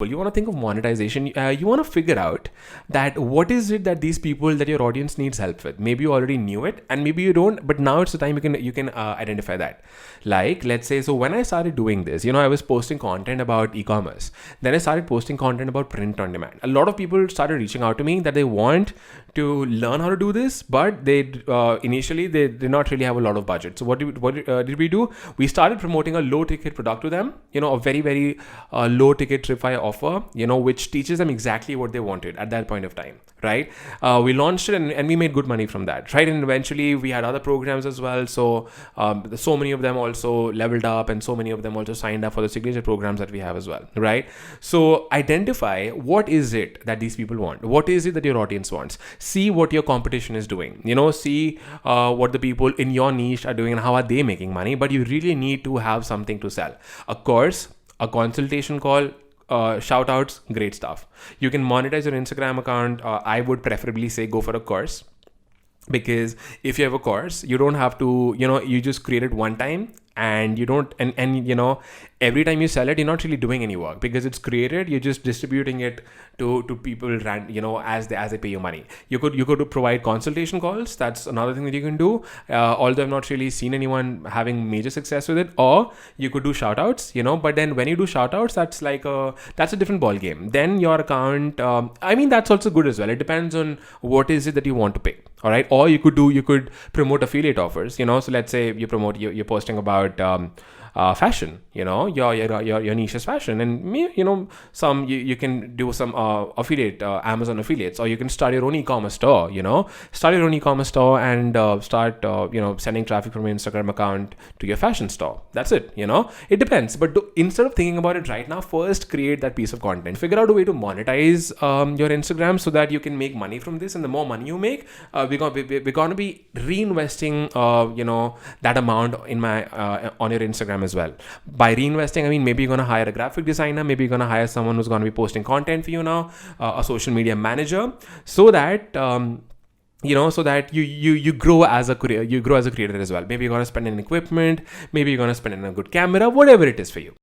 you want to think of monetization. You want to figure out that what is it that these people that your audience needs help with. Maybe you already knew it and maybe you don't, but now it's the time you can identify that. Like, let's say, so when I started doing this, I was posting content about e-commerce. Then I started posting content about print on demand. A lot of people started reaching out to me that they want to learn how to do this, but they initially they did not really have a lot of budget. So what did we do? We started promoting a low ticket product to them, a very, very low ticket Tripwire offer, which teaches them exactly what they wanted at that point of time, right? We launched it and we made good money from that, right? And eventually we had other programs as well. So so many of them also leveled up and so many of them also signed up for the signature programs that we have as well, right? So identify what is it that these people want. What is it that your audience wants? See what your competition is doing, see what the people in your niche are doing and how are they making money. But you really need to have something to sell. A course, a consultation call, shout outs, great stuff. You can monetize your Instagram account. I would preferably say go for a course, because if you have a course, you don't have to, you just create it one time and you don't, and every time you sell it, you're not really doing any work because it's created. You're just distributing it to people, as they pay you money. You could provide consultation calls. That's another thing that you can do. Although I've not really seen anyone having major success with it. Or you could do shout outs, but then when you do shout outs, that's a different ball game. Then your account, that's also good as well. It depends on what is it that you want to pay. All right. Or you could promote affiliate offers, so let's say you're posting about fashion, your niche is fashion, and you can do some affiliate, Amazon affiliates, or you can start your own e-commerce store, and start sending traffic from your Instagram account to your fashion store. That's it. It depends, but instead of thinking about it right now, first create that piece of content, figure out a way to monetize your Instagram so that you can make money from this. And the more money you make, we're going to be reinvesting that amount in my on your Instagram as well. By reinvesting, maybe you're going to hire a graphic designer, maybe you're going to hire someone who's going to be posting content for you now, a social media manager, so that so that you grow as a creator as well. Maybe you're going to spend in equipment, maybe you're going to spend in a good camera, whatever it is for you.